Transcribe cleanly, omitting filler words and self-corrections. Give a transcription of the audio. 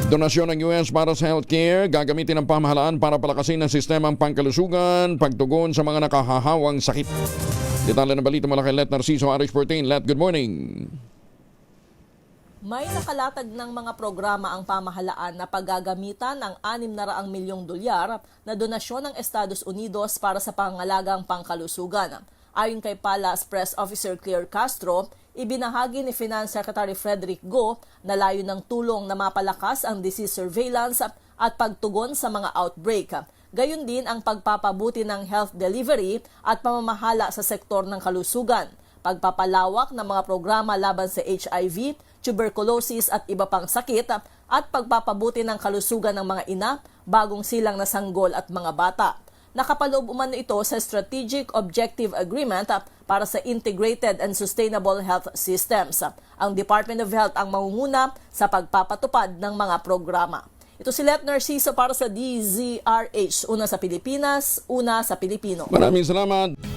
Donasyon ng US para sa healthcare, gagamitin ng pamahalaan para palakasin ang sistemang pangkalusugan, pagtugon sa mga nakahahawang sakit. Detalye ng balita mula kay Let Narciso, RH14. Let, good morning. May nakalatag ng mga programa ang pamahalaan na paggagamitan ng 600 milyong dolyar na donasyon ng Estados Unidos para sa pangangalagang pangkalusugan. Ayon kay Palace Press Officer Claire Castro, ibinahagi ni Finance Secretary Frederick Go na layo ng tulong na mapalakas ang disease surveillance at pagtugon sa mga outbreak. Gayon din ang pagpapabuti ng health delivery at pamamahala sa sektor ng kalusugan, pagpapalawak ng mga programa laban sa HIV, tuberculosis at iba pang sakit, at pagpapabuti ng kalusugan ng mga ina, bagong silang na sanggol at mga bata. Nakapaloob umano ito sa Strategic Objective Agreement para sa Integrated and Sustainable Health Systems. Ang Department of Health ang mangunguna sa pagpapatupad ng mga programa. Ito si Let Narciso para sa DZRH. Una sa Pilipinas, una sa Pilipino. Maraming salamat.